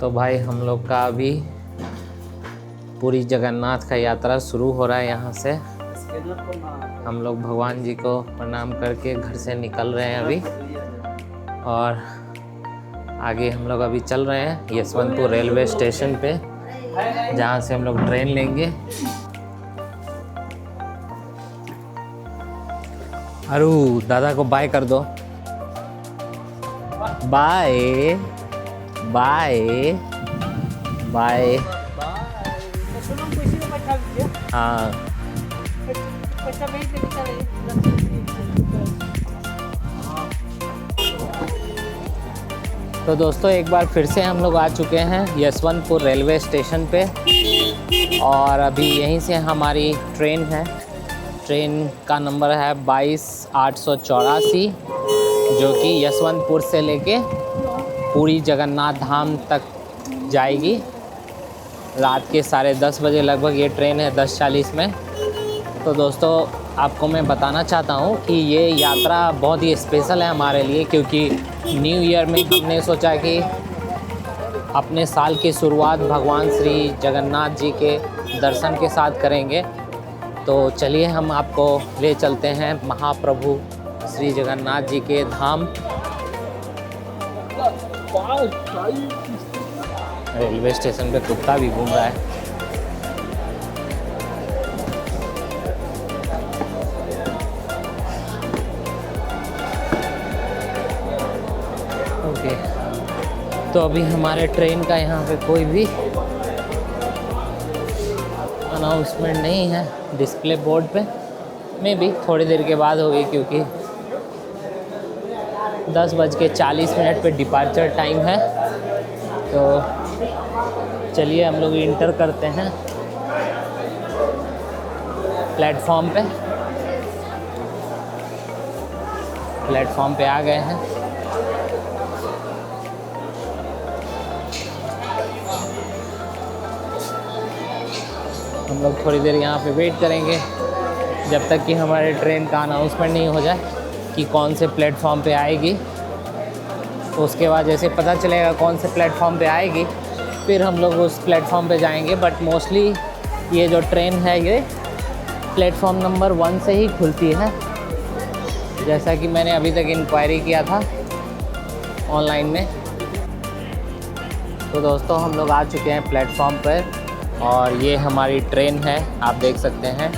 तो भाई हम लोग का अभी पूरी जगन्नाथ का यात्रा शुरू हो रहा है। यहाँ से हम लोग भगवान जी को प्रणाम करके घर से निकल रहे हैं अभी, और आगे हम लोग अभी चल रहे हैं यशवंतपुर रेलवे स्टेशन पे, जहाँ से हम लोग ट्रेन लेंगे। अरु दादा को बाय कर दो। Bye bye bye. हाँ तो दोस्तों एक बार फिर से हम लोग आ चुके हैं यशवंतपुर रेलवे स्टेशन पे, और अभी यहीं से हमारी ट्रेन है। ट्रेन का नंबर है 22-884, जो कि यशवंतपुर से लेके पूरी जगन्नाथ धाम तक जाएगी। रात के 10:30 बजे लगभग ये ट्रेन है, 10:40 में। तो दोस्तों आपको मैं बताना चाहता हूँ कि ये यात्रा बहुत ही स्पेशल है हमारे लिए, क्योंकि न्यू ईयर में हमने सोचा कि अपने साल की शुरुआत भगवान श्री जगन्नाथ जी के दर्शन के साथ करेंगे। तो चलिए हम आपको ले चलते हैं महाप्रभु श्री जगन्नाथ जी के धाम। रेलवे स्टेशन पे कुत्ता भी घूम रहा है। ओके, तो अभी हमारे ट्रेन का यहाँ पे कोई भी अनाउंसमेंट नहीं है डिस्प्ले बोर्ड पे। में भी थोड़ी देर के बाद होगी, क्योंकि 10:40 पे डिपार्चर टाइम है। तो चलिए हम लोग इंटर करते हैं प्लेटफॉर्म पे। प्लेटफॉर्म पे आ गए हैं। हम लोग थोड़ी देर यहाँ पे वेट करेंगे जब तक कि हमारे ट्रेन का अनाउंसमेंट नहीं हो जाए कि कौन से प्लेटफॉर्म पे आएगी। उसके बाद जैसे पता चलेगा कौन से प्लेटफॉर्म पे आएगी, फिर हम लोग उस प्लेटफॉर्म पे जाएंगे। बट मोस्टली ये जो ट्रेन है ये प्लेटफॉर्म नंबर 1 से ही खुलती है, जैसा कि मैंने अभी तक इंक्वायरी किया था ऑनलाइन में। तो दोस्तों हम लोग आ चुके हैं प्लेटफॉर्म पर, और ये हमारी ट्रेन है। आप देख सकते हैं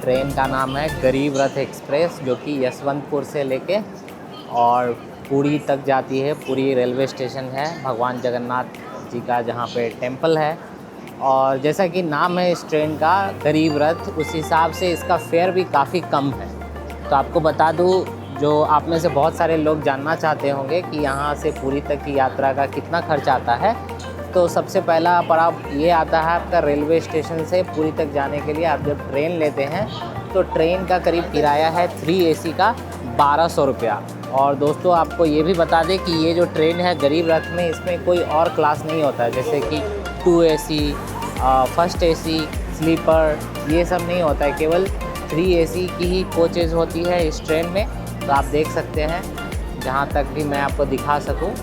ट्रेन का नाम है गरीब रथ एक्सप्रेस, जो कि यशवंतपुर से लेके और पुरी तक जाती है। पुरी रेलवे स्टेशन है भगवान जगन्नाथ जी का, जहाँ पे टेंपल है। और जैसा कि नाम है इस ट्रेन का गरीब रथ, उस हिसाब से इसका फेयर भी काफ़ी कम है। तो आपको बता दूँ, जो आप में से बहुत सारे लोग जानना चाहते होंगे कि यहाँ से पुरी तक की यात्रा का कितना खर्च आता है, तो सबसे पहला पड़ाव ये आता है आपका रेलवे स्टेशन से पुरी तक जाने के लिए। आप जब ट्रेन लेते हैं तो ट्रेन का करीब किराया है 3 AC का 1200 रुपया। और दोस्तों आपको ये भी बता दें कि ये जो ट्रेन है गरीब रथ में, इसमें कोई और क्लास नहीं होता है, जैसे कि 2 AC, फर्स्ट AC, स्लीपर, ये सब नहीं होता है। केवल 3 AC की ही कोचेज़ होती है इस ट्रेन में। तो आप देख सकते हैं, जहाँ तक भी मैं आपको दिखा सकूँ,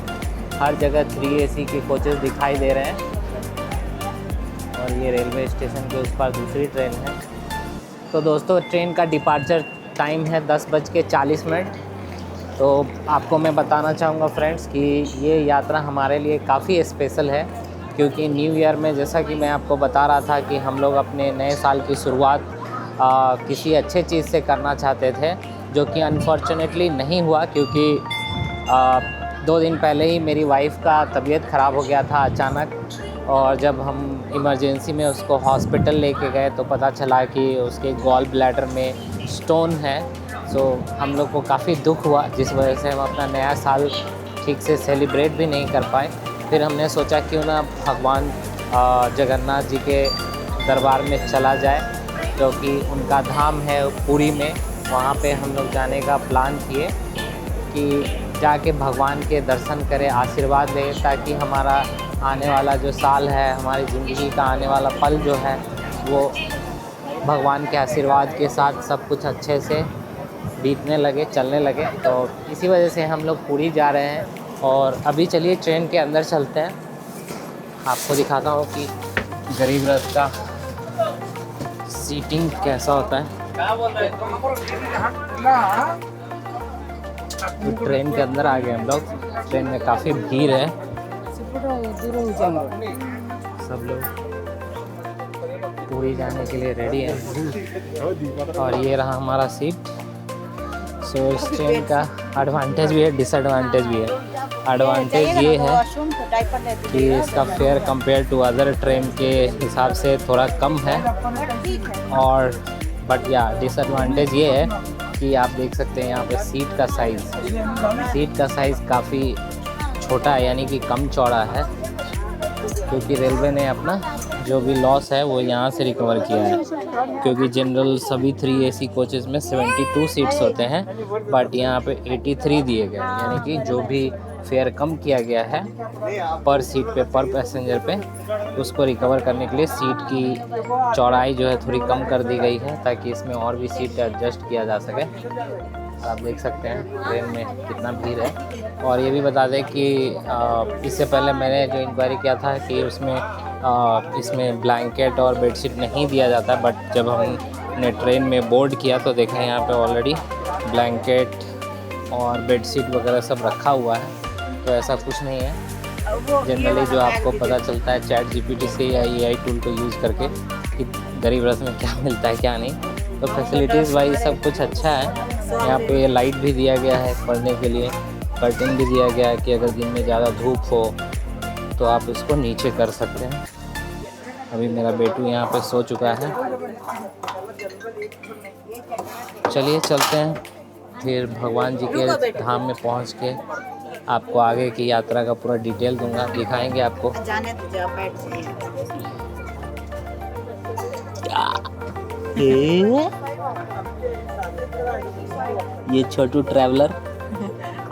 हर जगह 3 AC की कोचेज़ दिखाई दे रहे हैं। और ये रेलवे स्टेशन के उस पर दूसरी ट्रेन है। तो दोस्तों ट्रेन का डिपार्चर टाइम है 10:40। तो आपको मैं बताना चाहूँगा फ्रेंड्स कि ये यात्रा हमारे लिए काफ़ी स्पेशल है, क्योंकि न्यू ईयर में जैसा कि मैं आपको बता रहा था कि हम लोग अपने नए साल की शुरुआत किसी अच्छे चीज़ से करना चाहते थे, जो कि अनफॉर्चुनेटली नहीं हुआ। क्योंकि 2 दिन पहले ही मेरी वाइफ़ का तबीयत ख़राब हो गया था अचानक, और जब हम इमरजेंसी में उसको हॉस्पिटल लेके गए तो पता चला कि उसके गॉल ब्लैडर में स्टोन है। सो हम लोग को काफ़ी दुख हुआ, जिस वजह से हम अपना नया साल ठीक से सेलिब्रेट भी नहीं कर पाए। फिर हमने सोचा क्यों ना भगवान जगन्नाथ जी के दरबार में चला जाए, क्योंकि उनका धाम है पुरी में। वहाँ पे हम लोग जाने का प्लान किए कि जाके भगवान के दर्शन करें, आशीर्वाद लें, ताकि हमारा आने वाला जो साल है, हमारी ज़िंदगी का आने वाला पल जो है, वो भगवान के आशीर्वाद के साथ सब कुछ अच्छे से बीतने लगे, चलने लगे। तो इसी वजह से हम लोग पुरी जा रहे हैं। और अभी चलिए ट्रेन के अंदर चलते हैं। आपको दिखाता हूँ कि गरीब रथ का सीटिंग कैसा होता है। तो ट्रेन के अंदर आ गए हम लोग। ट्रेन में काफ़ी भीड़ है, सब लोग पूरी जाने के लिए रेडी है। और ये रहा हमारा सीट। सो इस ट्रेन का एडवांटेज भी है, डिसएडवांटेज भी है। एडवांटेज ये है कि इसका fare compare to other train के हिसाब से थोड़ा कम है। और बट या डिसएडवांटेज ये है कि आप देख सकते हैं यहाँ पे सीट का साइज़ काफ़ी छोटा है, यानी कि कम चौड़ा है, क्योंकि रेलवे ने अपना जो भी लॉस है वो यहाँ से रिकवर किया है। क्योंकि जनरल सभी 3 AC कोचेज़ में 72 सीट्स होते हैं, बट यहाँ पे 83 दिए गए, यानी कि जो भी फेयर कम किया गया है पर सीट पे, पर पैसेंजर पे, उसको रिकवर करने के लिए सीट की चौड़ाई जो है थोड़ी कम कर दी गई है, ताकि इसमें और भी सीट एडजस्ट किया जा सके। आप देख सकते हैं ट्रेन में कितना भीड़ है। और ये भी बता दें कि इससे पहले मैंने जो इंक्वायरी किया था कि इसमें ब्लैंकेट और बेडशीट नहीं दिया जाता, बट जब हमने ट्रेन में बोर्ड किया तो देखा यहाँ पे ऑलरेडी ब्लैंकेट और बेडशीट वगैरह सब रखा हुआ है। तो ऐसा कुछ नहीं है। जनरली जो आपको पता चलता है चैट GPT से या AI टूल को यूज़ करके कि गरीब रथ में क्या मिलता है क्या नहीं, तो फैसिलिटीज़ वाइज सब कुछ अच्छा है। यहाँ पे लाइट भी दिया गया है पढ़ने के लिए, कर्टन भी दिया गया है कि अगर दिन में ज़्यादा धूप हो तो आप इसको नीचे कर सकते हैं। अभी मेरा बेटू यहाँ पे सो चुका है। चलिए चलते हैं, फिर भगवान जी के धाम में पहुँच के आपको आगे की यात्रा का पूरा डिटेल दूंगा, दिखाएंगे आपको। ये छोटू ट्रैवलर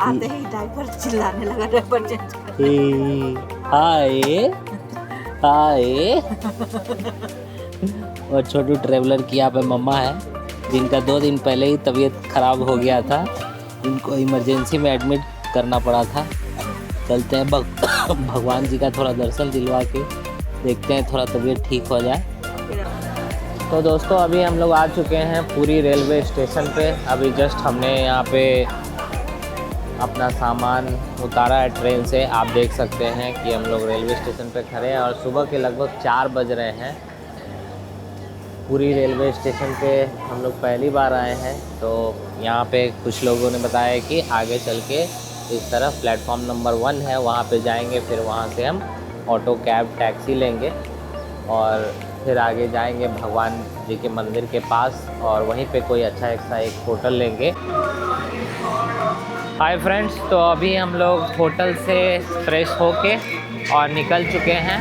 आते ही डायपर चिल्लाने लगा, डायपर हाय हाय। और छोटू ट्रैवलर की यहाँ पे मम्मा है, जिनका 2 दिन पहले ही तबीयत ख़राब हो गया था, इनको इमरजेंसी में एडमिट करना पड़ा था। चलते हैं भगवान जी का थोड़ा दर्शन दिलवा के देखते हैं, थोड़ा तबीयत ठीक हो जाए। तो दोस्तों अभी हम लोग आ चुके हैं पूरी रेलवे स्टेशन पे। अभी जस्ट हमने यहाँ पे अपना सामान उतारा है ट्रेन से। आप देख सकते हैं कि हम लोग रेलवे स्टेशन पे खड़े हैं और सुबह के लगभग 4 बज रहे हैं। पूरी रेलवे स्टेशन पे हम लोग पहली बार आए हैं, तो यहाँ पे कुछ लोगों ने बताया कि आगे चल के इस तरफ प्लेटफॉर्म नंबर 1 है, वहाँ पे जाएंगे, फिर वहाँ से हम ऑटो कैब टैक्सी लेंगे और फिर आगे जाएंगे भगवान जी के मंदिर के पास, और वहीं पे कोई अच्छा सा एक होटल लेंगे। हाय फ्रेंड्स, तो अभी हम लोग होटल से फ्रेश होके और निकल चुके हैं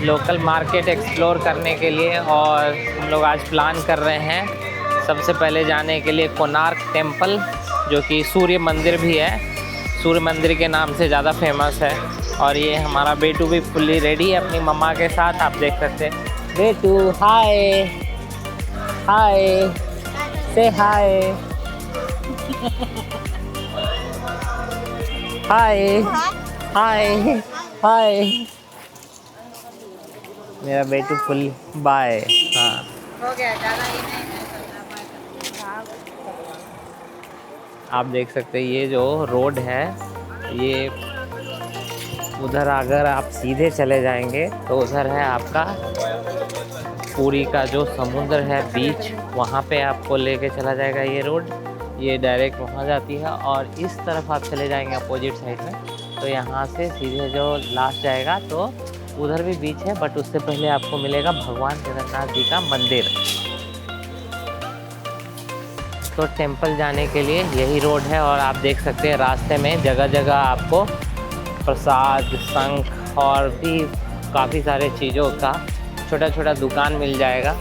लोकल मार्केट एक्सप्लोर करने के लिए। और हम लोग आज प्लान कर रहे हैं सबसे पहले जाने के लिए कोणार्क टेम्पल, जो कि सूर्य मंदिर भी है, सूर्य मंदिर के नाम से ज़्यादा फेमस है। और ये हमारा बेटू भी फुल्ली रेडी है अपनी मम्मा के साथ, आप देख सकते हैं। बेटू हाय हाय, से हाय हाय हाय हाय। मेरा बेटू फुल बाय। हाँ हो गया, ज़्यादा ही नहीं। आप देख सकते हैं ये जो रोड है, ये उधर अगर आप सीधे चले जाएंगे तो उधर है आपका पुरी का जो समुद्र है, बीच, वहाँ पे आपको लेके चला जाएगा ये रोड। ये डायरेक्ट वहाँ जाती है। और इस तरफ आप चले जाएंगे अपोजिट साइड में, तो यहाँ से सीधे जो लास्ट जाएगा तो उधर भी बीच है, बट उससे पहले आपको मिलेगा भगवान जगन्नाथ जी का मंदिर। तो टेंपल जाने के लिए यही रोड है। और आप देख सकते हैं रास्ते में जगह जगह आपको प्रसाद, शंख और भी काफ़ी सारे चीज़ों का छोटा छोटा दुकान मिल जाएगा।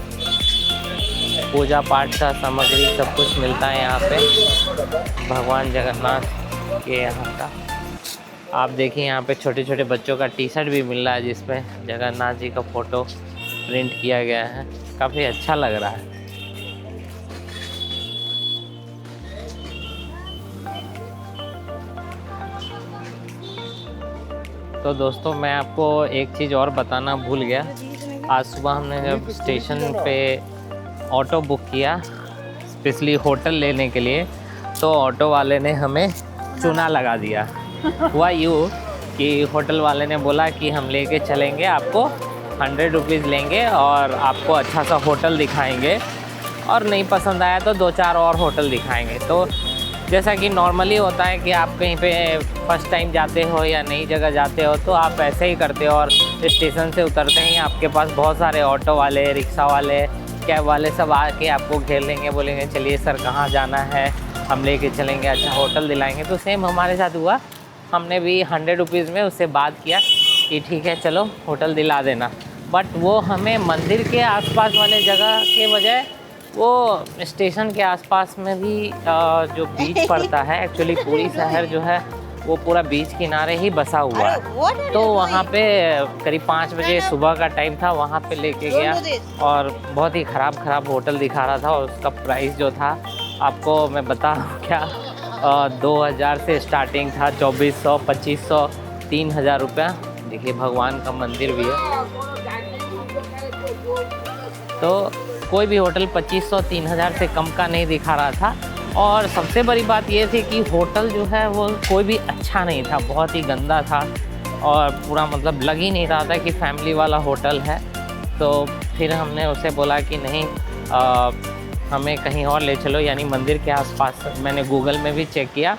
पूजा पाठ का सामग्री सब कुछ मिलता है यहाँ पे भगवान जगन्नाथ के यहाँ का। आप देखिए यहाँ पे छोटे छोटे बच्चों का टी-शर्ट भी मिल रहा है, जिसमें जगन्नाथ जी का फ़ोटो प्रिंट किया गया है। काफ़ी अच्छा लग रहा है। तो दोस्तों मैं आपको एक चीज़ और बताना भूल गया। आज सुबह हमने जब स्टेशन पे ऑटो बुक किया स्पेशली होटल लेने के लिए, तो ऑटो वाले ने हमें चूना लगा दिया। हुआ यूँ कि होटल वाले ने बोला कि हम लेके चलेंगे, आपको 100 रुपीज़ लेंगे और आपको अच्छा सा होटल दिखाएंगे, और नहीं पसंद आया तो 2-4 और होटल दिखाएंगे। तो जैसा कि नॉर्मली होता है कि आप कहीं पे फर्स्ट टाइम जाते हो या नई जगह जाते हो तो आप ऐसे ही करते हो, और स्टेशन से उतरते ही आपके पास बहुत सारे ऑटो वाले, रिक्शा वाले, कैब वाले सब आके आपको घेर लेंगे, बोलेंगे चलिए सर कहाँ जाना है, हम लेके चलेंगे, अच्छा होटल दिलाएंगे। तो सेम हमारे साथ हुआ, हमने भी 100 रुपीज़ में उससे बात किया कि ठीक है चलो होटल दिला देना। बट वो हमें मंदिर के आसपास वाले जगह के बजाय वो स्टेशन के आसपास में भी जो बीच पड़ता है, एक्चुअली पूरी शहर जो है वो पूरा बीच किनारे ही बसा हुआ है, तो वहाँ पे करीब 5 बजे सुबह का टाइम था, वहाँ पे लेके गया और बहुत ही ख़राब होटल दिखा रहा था। और उसका प्राइस जो था आपको मैं बता क्या 2000 से स्टार्टिंग था, 2400, 2500, 3000 रुपया। देखिए भगवान का मंदिर भी है, तो कोई भी होटल 2500, 3000 से कम का नहीं दिखा रहा था। और सबसे बड़ी बात ये थी कि होटल जो है वो कोई भी अच्छा नहीं था, बहुत ही गंदा था, और पूरा मतलब लग ही नहीं रहा था कि फैमिली वाला होटल है। तो फिर हमने उसे बोला कि नहीं हमें कहीं और ले चलो, यानी मंदिर के आसपास। मैंने गूगल में भी चेक किया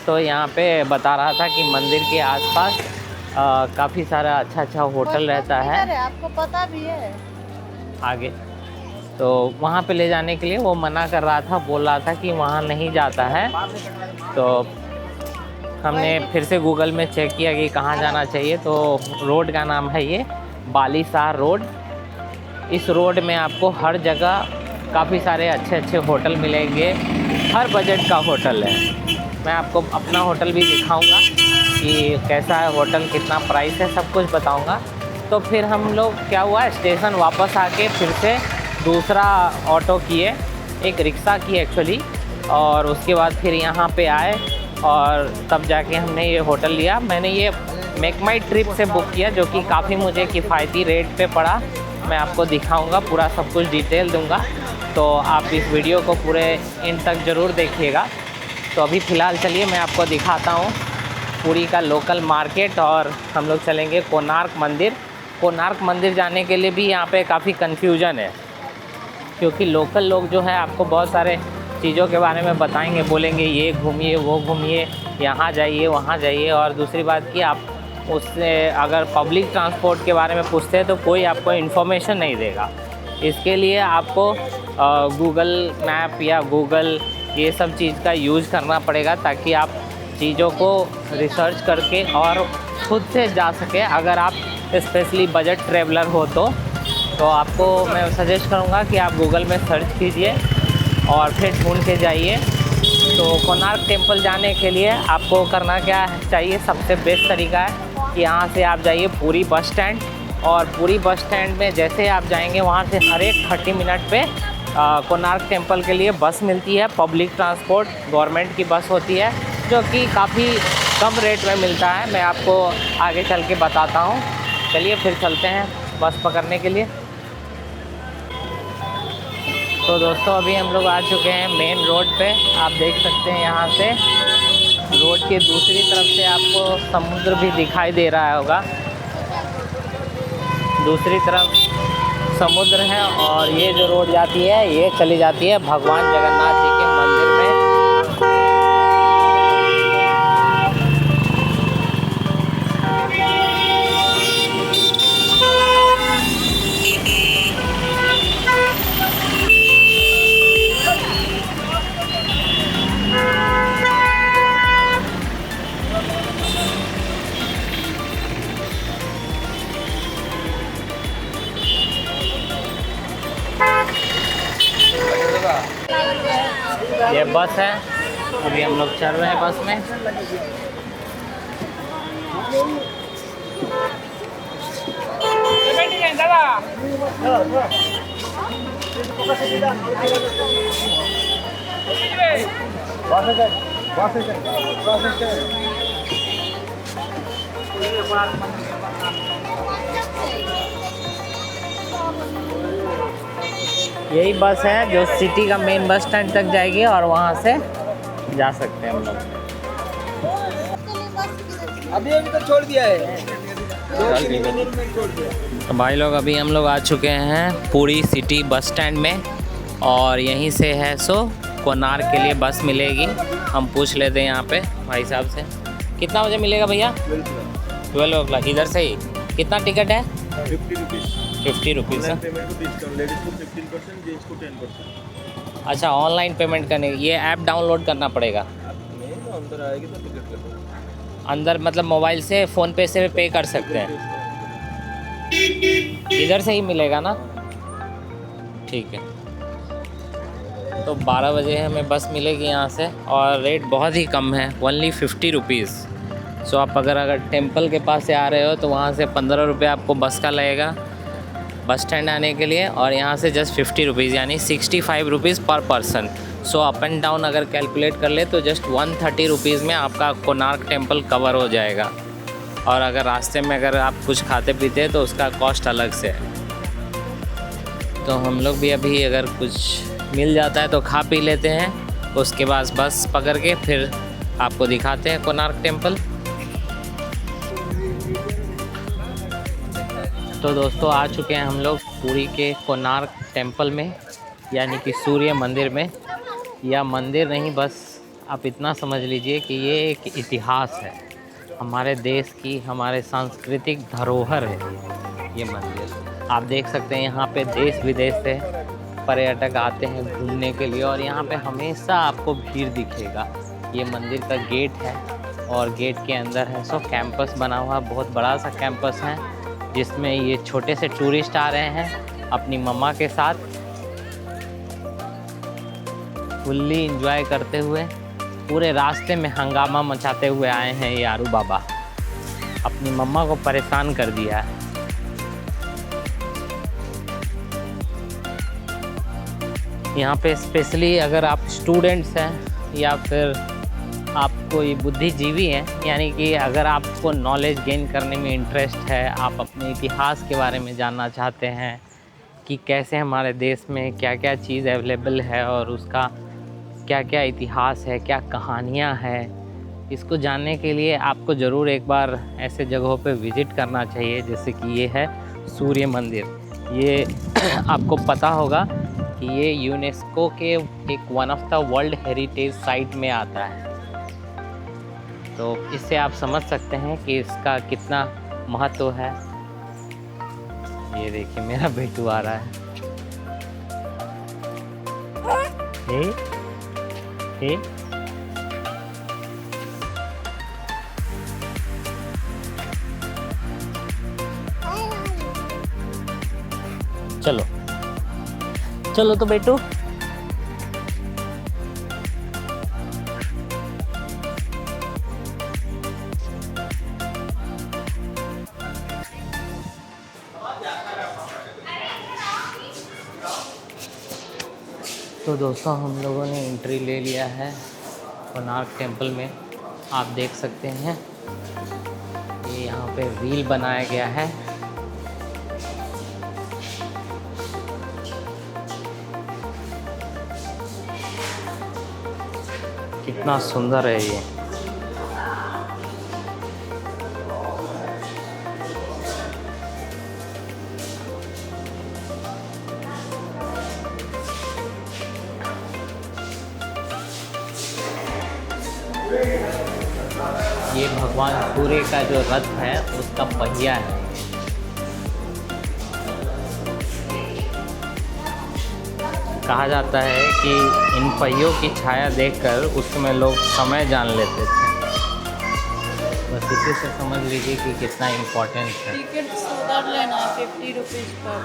तो यहाँ पे बता रहा था कि मंदिर के आसपास काफ़ी सारा अच्छा होटल रहता है, आपको पता भी है आगे। तो वहाँ पे ले जाने के लिए वो मना कर रहा था, बोल रहा था कि वहाँ नहीं जाता है। तो हमने फिर से गूगल में चेक किया कि कहाँ जाना चाहिए, तो रोड का नाम है ये बालीसार रोड। इस रोड में आपको हर जगह काफ़ी सारे अच्छे होटल मिलेंगे, हर बजट का होटल है। मैं आपको अपना होटल भी दिखाऊंगा कि कैसा है होटल, कितना प्राइस है, सब कुछ बताऊंगा। तो फिर हम लोग क्या हुआ, स्टेशन वापस आके फिर से दूसरा ऑटो किए, एक रिक्शा की एक्चुअली, और उसके बाद फिर यहाँ पे आए और तब जाके हमने ये होटल लिया। मैंने ये मेक माई ट्रिप से बुक किया, जो कि काफ़ी मुझे किफ़ायती रेट पे पड़ा। मैं आपको दिखाऊंगा, पूरा सब कुछ डिटेल दूंगा, तो आप इस वीडियो को पूरे एंड तक ज़रूर देखिएगा। तो अभी फ़िलहाल चलिए मैं आपको दिखाता हूँ पुरी का लोकल मार्केट, और हम लोग चलेंगे कोणार्क मंदिर। कोणार्क मंदिर जाने के लिए भी यहाँ पे काफ़ी कन्फ्यूजन है, क्योंकि लोकल लोग जो है आपको बहुत सारे चीज़ों के बारे में बताएंगे, बोलेंगे ये घूमिए, वो घूमिए, यहाँ जाइए, वहाँ जाइए। और दूसरी बात कि आप उससे अगर पब्लिक ट्रांसपोर्ट के बारे में पूछते हैं तो कोई आपको इन्फॉर्मेशन नहीं देगा। इसके लिए आपको गूगल मैप या गूगल ये सब चीज़ का यूज़ करना पड़ेगा, ताकि आप चीज़ों को रिसर्च करके और खुद से जा सके। अगर आप स्पेशली बजट ट्रैवलर हो तो आपको मैं सजेस्ट करूँगा कि आप गूगल में सर्च कीजिए और फिर ढूंढ के जाइए। तो कोणार्क टेम्पल जाने के लिए आपको करना क्या चाहिए, सबसे बेस्ट तरीका है कि यहाँ से आप जाइए पुरी बस स्टैंड, और पुरी बस स्टैंड में जैसे आप जाएंगे वहाँ से हर एक 30 मिनट पे कोणार्क टेम्पल के लिए बस मिलती है। पब्लिक ट्रांसपोर्ट गवर्नमेंट की बस होती है, जो कि काफ़ी कम रेट में मिलता है। मैं आपको आगे चल के बताता हूँ। चलिए फिर चलते हैं बस पकड़ने के लिए। तो दोस्तों अभी हम लोग आ चुके हैं मेन रोड पे। आप देख सकते हैं यहाँ से रोड के दूसरी तरफ से आपको समुद्र भी दिखाई दे रहा होगा। दूसरी तरफ समुद्र है, और ये जो रोड जाती है ये चली जाती है भगवान जगन्नाथ जी के मंदिर में। ये बस है, अभी हम लोग चल रहे हैं बस में। यही बस है जो सिटी का मेन बस स्टैंड तक जाएगी और वहाँ से जा सकते हैं हम लोग। अभी तो छोड़ दिया है, तो भाई लोग अभी हम लोग आ चुके हैं पूरी सिटी बस स्टैंड में और यहीं से है सो कोणार्क के लिए बस मिलेगी। हम पूछ लेते हैं यहाँ पे भाई साहब से, कितना बजे मिलेगा भैया? 12 ओ क्लॉक। इधर से ही कितना टिकट है? 50 रुपीज़। अच्छा, ऑनलाइन पेमेंट करने, ये ऐप डाउनलोड करना पड़ेगा अंदर, मतलब मोबाइल से फ़ोन पे से पे कर सकते हैं। इधर से ही मिलेगा ना? ठीक है, तो 12 बजे हमें बस मिलेगी यहाँ से और रेट बहुत ही कम है, ओनली 50 रुपीज़। सो आप अगर टेंपल के पास से आ रहे हो तो वहाँ से 15 रुपये आपको बस का लगेगा बस स्टैंड आने के लिए, और यहाँ से जस्ट 50 रुपीज़ यानी 65 रुपीज़ पर person. So up and down अगर कैलकुलेट कर ले तो जस्ट 130 रुपीज़ में आपका कोणार्क टेंपल कवर हो जाएगा। और अगर रास्ते में अगर आप कुछ खाते पीते हैं तो उसका कॉस्ट अलग से है। तो हम लोग भी अभी अगर कुछ मिल जाता है तो खा पी लेते हैं, उसके बाद बस पकड़ के फिर आपको दिखाते हैं कोणार्क टेंपल। तो दोस्तों आ चुके हैं हम लोग पुरी के कोणार्क टेंपल में, यानी कि सूर्य मंदिर में। यह मंदिर नहीं, बस आप इतना समझ लीजिए कि ये एक इतिहास है, हमारे देश की, हमारे सांस्कृतिक धरोहर है ये मंदिर। आप देख सकते हैं यहाँ पे देश विदेश से पर्यटक आते हैं घूमने के लिए और यहाँ पे हमेशा आपको भीड़ दिखेगा। ये मंदिर का गेट है और गेट के अंदर है सो कैंपस बना हुआ, बहुत बड़ा सा कैंपस है जिसमें ये छोटे से टूरिस्ट आ रहे हैं अपनी मम्मा के साथ, फुल्ली एंजॉय करते हुए। पूरे रास्ते में हंगामा मचाते हुए आए हैं ये आरू बाबा, अपनी मम्मा को परेशान कर दिया है। यहाँ पे स्पेशली अगर आप स्टूडेंट्स हैं या फिर आप कोई बुद्धिजीवी हैं, यानी कि अगर आपको नॉलेज गेन करने में इंटरेस्ट है, आप अपने इतिहास के बारे में जानना चाहते हैं कि कैसे हमारे देश में क्या क्या चीज़ अवेलेबल है और उसका क्या क्या इतिहास है, क्या कहानियाँ हैं, इसको जानने के लिए आपको ज़रूर एक बार ऐसे जगहों पे विज़िट करना चाहिए। जैसे कि ये है सूर्य मंदिर। ये आपको पता होगा कि ये यूनेस्को के एक one of the world heritage site में आता है। तो इससे आप समझ सकते हैं कि इसका कितना महत्व है। ये देखिए मेरा बेटू आ रहा है। हे चलो चलो तो बेटू। तो दोस्तों हम लोगों ने एंट्री ले लिया है कोणार्क टेंपल में। आप देख सकते हैं ये यहाँ पे व्हील बनाया गया है। कितना सुंदर है ये। ये भगवान सूर्य का जो रथ है उसका पहिया है। कहा जाता है कि इन पहियों की छाया देखकर उस समय लोग समय जान लेते थे। बस इसी से समझ लीजिए कि कितना इम्पोर्टेंट है। टिकट उधर लेना है 50 रुपीज़ पर।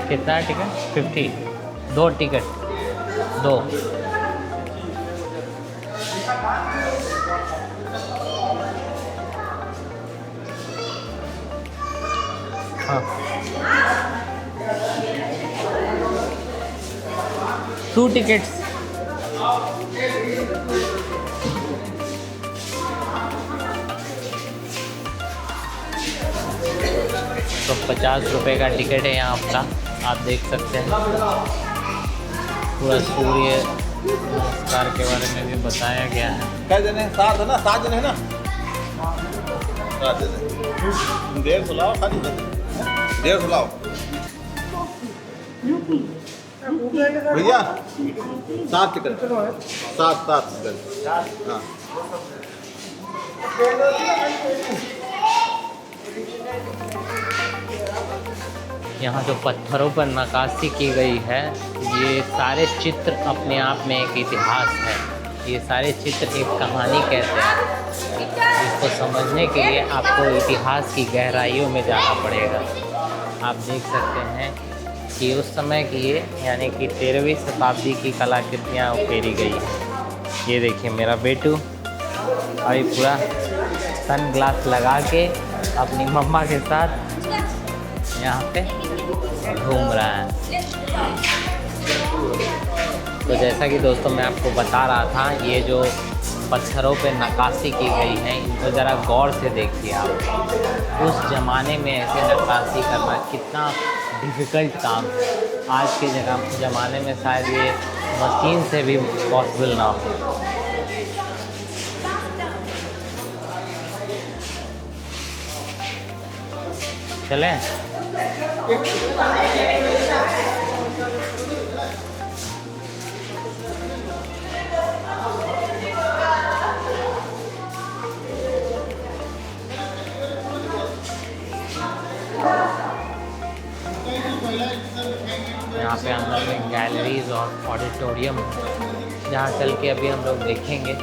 कितना है टिकट? 50। 2 टिकट 2। हाँ 2 tickets. तो 50 रुपये का टिकट है यहाँ का, आप देख सकते हैं। पूरा सूर्य नमस्कार के बारे में भी बताया गया है। क्या जने? 7 है ना? 7 जने है ना? 7 जने। 150 लाओ, खाली 150 लाओ भैया। 7 टिकट, 7 टिकट। हाँ यहाँ जो पत्थरों पर नक्काशी की गई है, ये सारे चित्र अपने आप में एक इतिहास है। ये सारे चित्र एक कहानी कहते हैं। इसको समझने के लिए आपको इतिहास की गहराइयों में जाना पड़ेगा। आप देख सकते हैं कि उस समय की ये यानी कि 13वीं शताब्दी की कलाकृतियाँ उकेरी गई हैं। ये देखिए मेरा बेटू अभी पूरा सन ग्लास लगा के अपनी मम्मा के साथ यहाँ पे घूम रहा है। तो जैसा कि दोस्तों मैं आपको बता रहा था, ये जो पत्थरों पे नक्काशी की गई है, इनको ज़रा गौर से देखिए आप। उस ज़माने में ऐसे नक्काशी करना कितना डिफ़िकल्ट काम है। आज के ज़माने में शायद ये मशीन से भी पॉसिबल ना हो। चलें? यहाँ पे अंदर में गैलरीज और ऑडिटोरियम है, जहाँ चल के अभी हम लोग देखेंगे।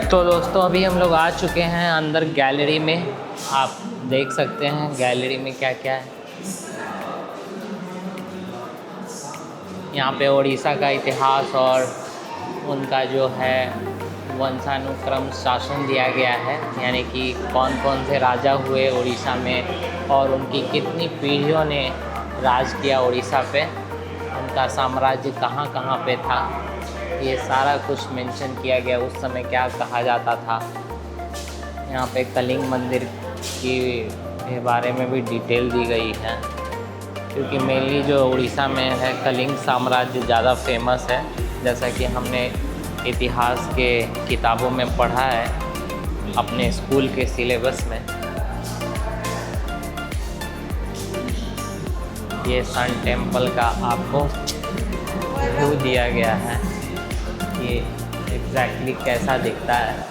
तो दोस्तों अभी हम लोग आ चुके हैं अंदर गैलरी में। आप देख सकते हैं गैलरी में क्या क्या है। यहाँ पे उड़ीसा का इतिहास और उनका जो है वंशानुक्रम शासन दिया गया है, यानी कि कौन कौन से राजा हुए उड़ीसा में और उनकी कितनी पीढ़ियों ने राज किया उड़ीसा पे, उनका साम्राज्य कहाँ कहाँ पे था, ये सारा कुछ मेंशन किया गया। उस समय क्या कहा जाता था। यहाँ पे कलिंग मंदिर के बारे में भी डिटेल दी गई है, क्योंकि मेनली जो उड़ीसा में है कलिंग साम्राज्य ज़्यादा फेमस है, जैसा कि हमने इतिहास के किताबों में पढ़ा है अपने स्कूल के सिलेबस में। ये सन टेम्पल का आपको व्यू दिया गया है, ये एग्जैक्टली कैसा दिखता है।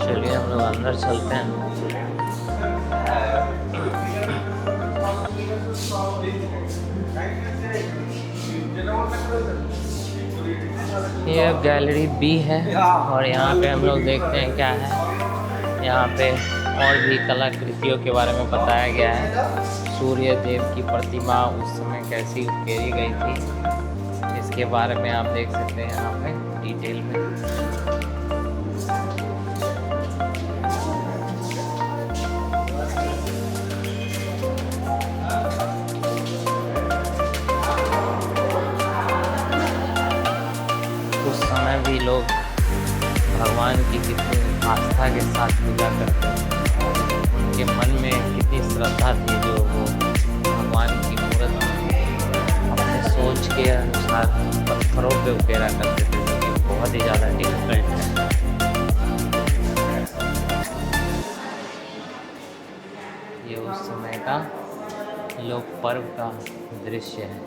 चलिए हम लोग अंदर चलते हैं। ये गैलरी बी है और यहाँ पे हम लोग देखते हैं क्या है। यहाँ पे और भी कलाकृतियों के बारे में बताया गया है। सूर्य देव की प्रतिमा उस समय कैसी उकेरी गई थी, इसके बारे में आप देख सकते हैं यहाँ पे डिटेल में। भी लोग भगवान की कितनी आस्था के साथ पूजा करते हैं, उनके मन में कितनी श्रद्धा थी जो वो भगवान की मूर्त अपने सोच के अनुसार पत्थरों पे उकेरा करते थे, जो कि बहुत ही ज़्यादा डिफिकल्ट है। ये उस समय का लोक पर्व का दृश्य है।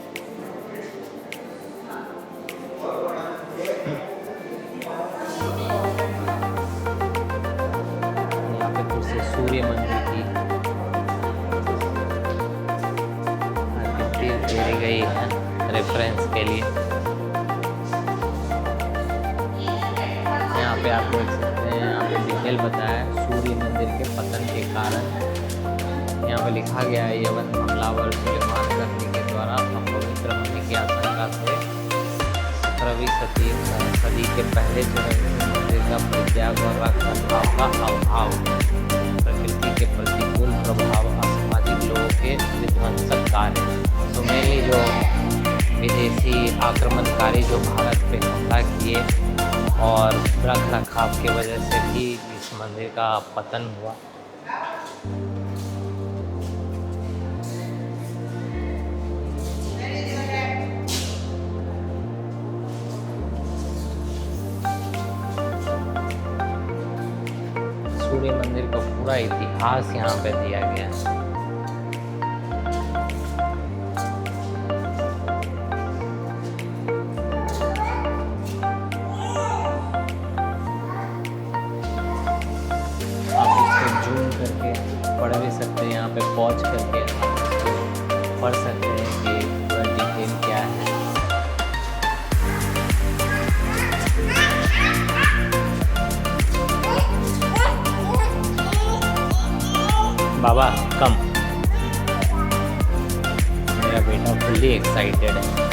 सूर्य मंदिर की गई है रेफरेंस के लिए। यहाँ पे आप देख सकते हैं, यहाँ पे डिटेल बताया है सूर्य मंदिर के पतन के कारण। यहाँ पे लिखा गया है यवन हमलावर सुलेमान करनी के द्वारा अपवित्र होने की आशंका से 17वीं सदी के पहले चरण में मंदिर का परित्याग और रखरखाव का अभाव, प्रकृति के प्रतिकूल प्रभाव, असामाजिक लोगों के विध्वंसक कार्य। तो मेनली जो विदेशी आक्रमणकारी जो भारत पे हमला किए और रखरखाव की वजह से भी इस मंदिर का पतन हुआ। सूर्य मंदिर का पूरा इतिहास यहाँ पे दिया गया है। आप इसको जूम करके पढ़ भी सकते हैं, यहाँ पे पॉज करके पढ़ सकते हैं कि पूरा डिटेल क्या है। बाबा कम, मेरा बेटा फुल्ली एक्साइटेड है।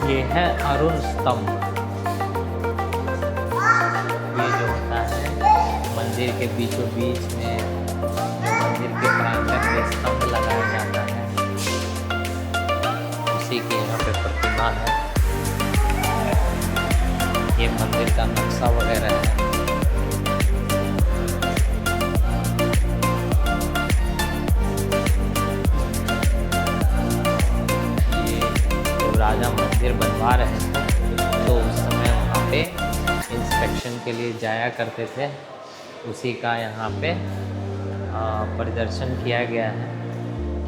ये है अरुण स्तंभ। ये जो होता है मंदिर के बीचों बीच में, मंदिर के प्रांगण में स्तंभ लगाया जाता है, उसी की यहाँ पे प्रतिमा है। ये मंदिर का नक्शा वगैरह है। राजा मंदिर बनवा रहे थे तो उस समय वहाँ पे इंस्पेक्शन के लिए जाया करते थे, उसी का यहाँ पे प्रदर्शन किया गया है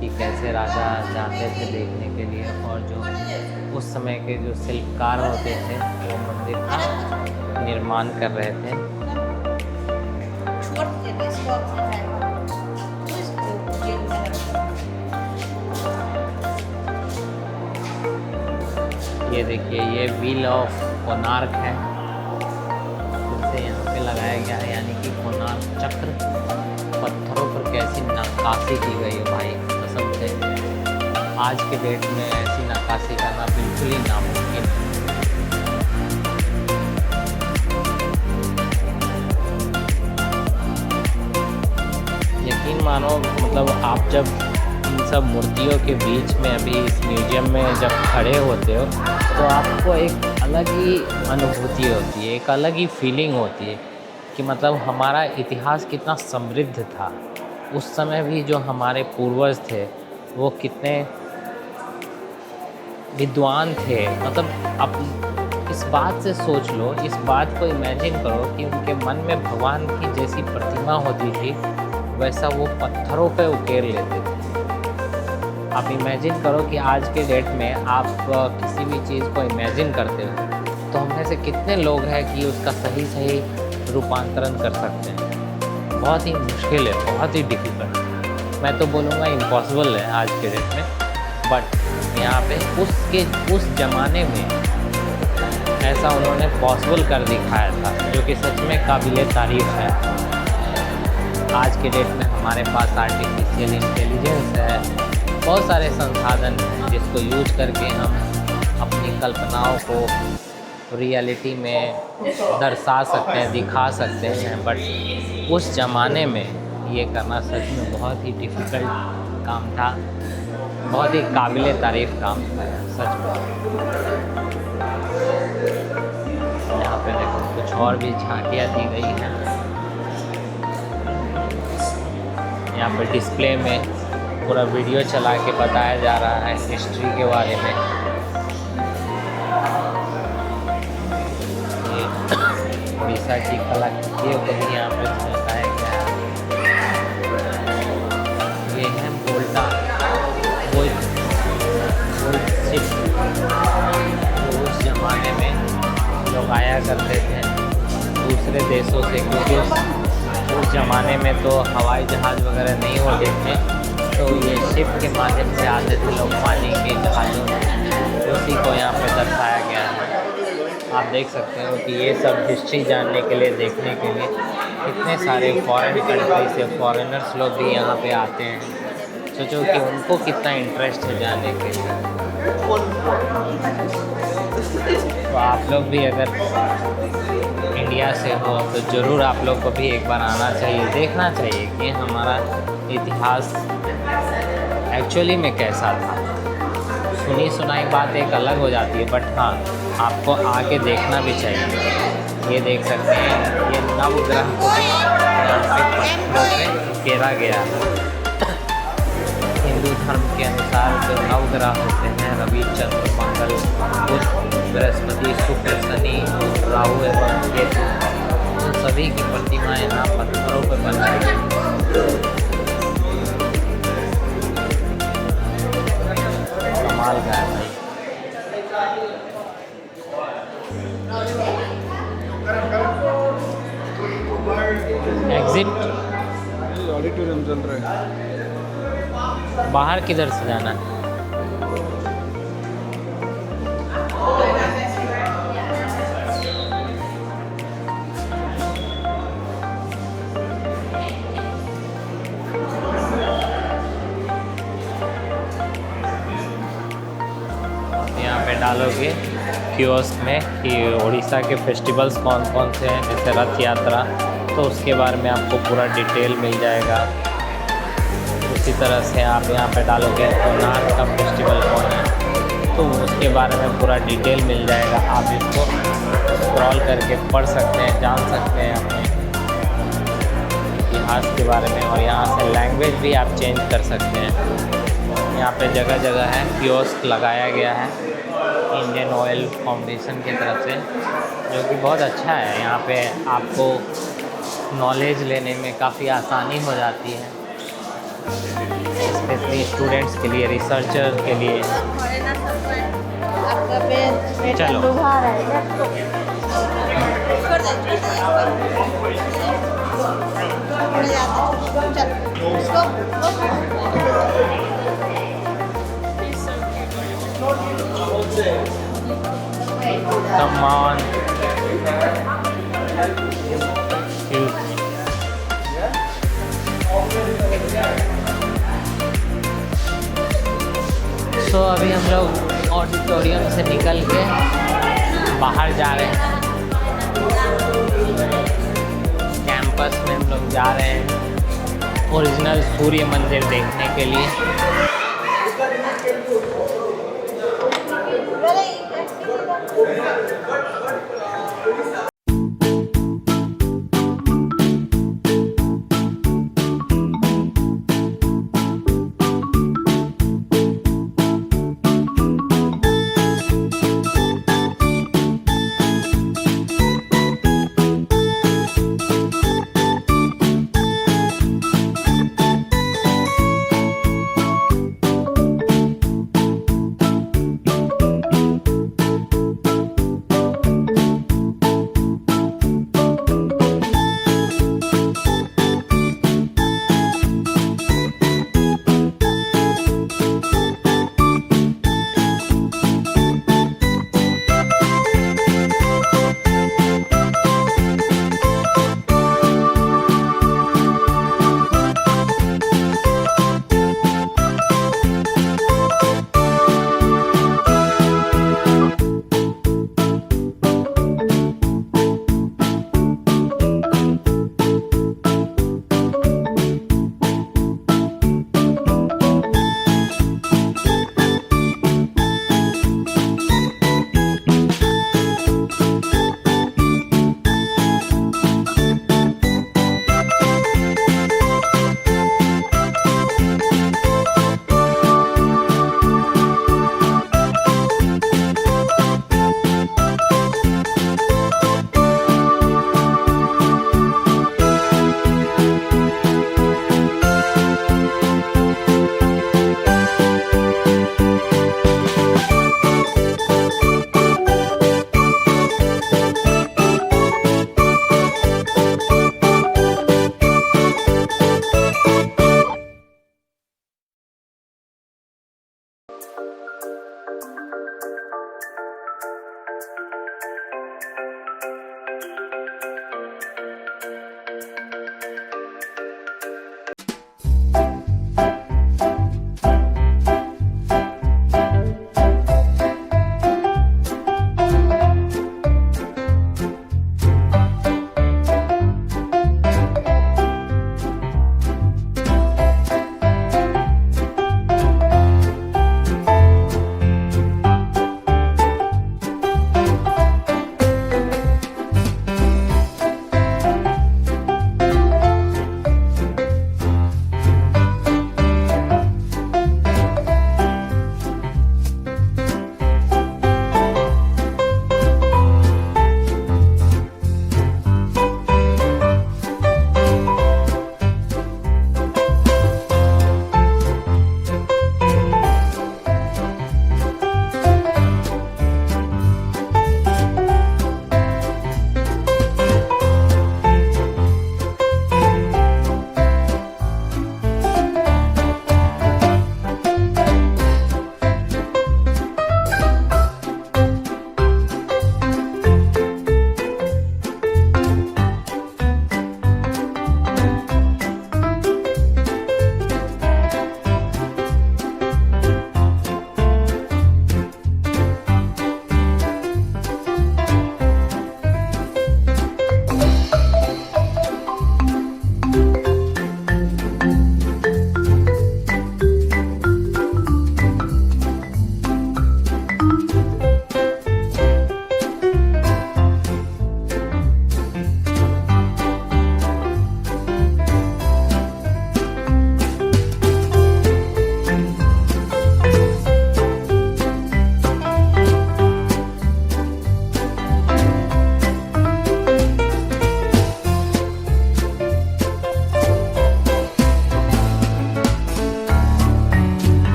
कि कैसे राजा जाते थे देखने के लिए, और जो उस समय के जो शिल्पकार होते थे वो मंदिर का निर्माण कर रहे थे। ये देखिए, ये व्हील ऑफ कोणार्क है, इसे यहाँ पे लगाया गया है, यानी कि कोणार्क चक्र। पत्थरों पर कैसी नक्काशी की गई है भाई, कसम से आज के डेट में ऐसी नक्काशी करना बिल्कुल ही नामुमकिन है। यकीन मानो, मतलब आप जब इन सब मूर्तियों के बीच में अभी इस म्यूजियम में जब खड़े होते हो तो आपको एक अलग ही अनुभूति होती है, एक अलग ही फीलिंग होती है कि मतलब हमारा इतिहास कितना समृद्ध था। उस समय भी जो हमारे पूर्वज थे वो कितने विद्वान थे। मतलब आप इस बात से सोच लो, इस बात को इमेजिन करो कि उनके मन में भगवान की जैसी प्रतिमा होती थी वैसा वो पत्थरों पे उकेर लेते थे। आप इमेजिन करो कि आज के डेट में आप किसी भी चीज़ को इमेजिन करते हो तो हम में से कितने लोग हैं कि उसका सही रूपांतरण कर सकते हैं। बहुत ही मुश्किल है, बहुत ही डिफ़िकल्ट, मैं तो बोलूँगा इम्पॉसिबल है आज के डेट में। बट यहाँ पे उस ज़माने में ऐसा उन्होंने पॉसिबल कर दिखाया था, जो कि सच में काबिल तारीफ़ है। आज के डेट में हमारे पास आर्टिफिशियल इंटेलिजेंस है, बहुत सारे संसाधन हैं जिसको यूज करके हम अपनी कल्पनाओं को रियलिटी में दर्शा सकते हैं, दिखा सकते हैं। बट उस ज़माने में ये करना सच में बहुत ही डिफ़िकल्ट काम था, बहुत ही काबिल तारीफ़ काम था सच में। यहाँ पे देखो कुछ और भी झांकियाँ दी गई हैं। यहाँ पर डिस्प्ले में पूरा वीडियो चला के बताया जा रहा है हिस्ट्री के बारे में। उड़ीसा की कलाकृतियों को भी यहाँ पे दिखाया गया है। ये है बोल्टा गोल्ड शिप, जो उस ज़माने में लोग आया करते थे दूसरे देशों से, क्योंकि उस ज़माने में तो हवाई जहाज़ वगैरह नहीं होते थे, तो ये शिप के माध्यम से आते थे लोग पानी के जहाज़ों में। उसी को यहाँ पे दर्शाया गया है। आप देख सकते हो कि ये सब हिस्ट्री जानने के लिए, देखने के लिए इतने सारे फॉरेन कंट्री से फॉरेनर्स लोग भी यहाँ पे आते हैं। सोचो कि उनको कितना इंटरेस्ट है जाने के लिए। तो आप लोग भी अगर इंडिया से हो तो ज़रूर आप लोग को भी एक बार आना चाहिए, देखना चाहिए कि हमारा इतिहास एक्चुअली में कैसा था। सुनी सुनाई बात एक अलग हो जाती है, बट हाँ, आपको आके देखना भी चाहिए। ये देख सकते हैं, ये नवग्रह को पत्थरों से घेरा गया है। हिंदू धर्म के अनुसार जो नवग्रह होते हैं, रवि, चंद्र, मंगल, बुध, बृहस्पति, शुक्र, शनि, राहु एवं केतु, तो सभी की प्रतिमा यहाँ पत्थरों पर बनाई गई। कमाल का है भाई। एग्जिट ऑडिटोरियम चल रहा है। बाहर किधर से जाना है? यहाँ पे डालोगे कियोस्क में कि उड़ीसा के फेस्टिवल्स कौन कौन से हैं, जैसे रथ यात्रा, तो उसके बारे में आपको पूरा डिटेल मिल जाएगा। उसी तरह से आप यहाँ पे डालोगे कोणार्क का फेस्टिवल कौन है, तो उसके बारे में पूरा डिटेल मिल जाएगा। आप इसको स्क्रॉल करके पढ़ सकते हैं, जान सकते हैं अपने इतिहास के बारे में, और यहाँ से लैंग्वेज भी आप चेंज कर सकते हैं। यहाँ पे जगह जगह है कियोस्क लगाया गया है इंडियन ऑयल फाउंडेशन की तरफ से, जो कि बहुत अच्छा है। यहाँ पे आपको नॉलेज लेने में काफ़ी आसानी हो जाती है, स्पेशली स्टूडेंट्स के लिए, रिसर्चर के लिए। चलो come on. सो अभी हम लोग ऑडिटोरियम से निकल के बाहर जा रहे हैं, कैंपस में हम लोग जा रहे हैं ओरिजिनल सूर्य मंदिर देखने के लिए।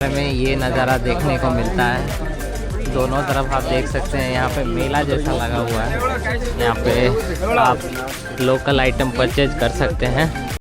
में ये नज़ारा देखने को मिलता है। दोनों तरफ आप देख सकते हैं, यहाँ पे मेला जैसा लगा हुआ है। यहाँ पे आप लोकल आइटम परचेज कर सकते हैं।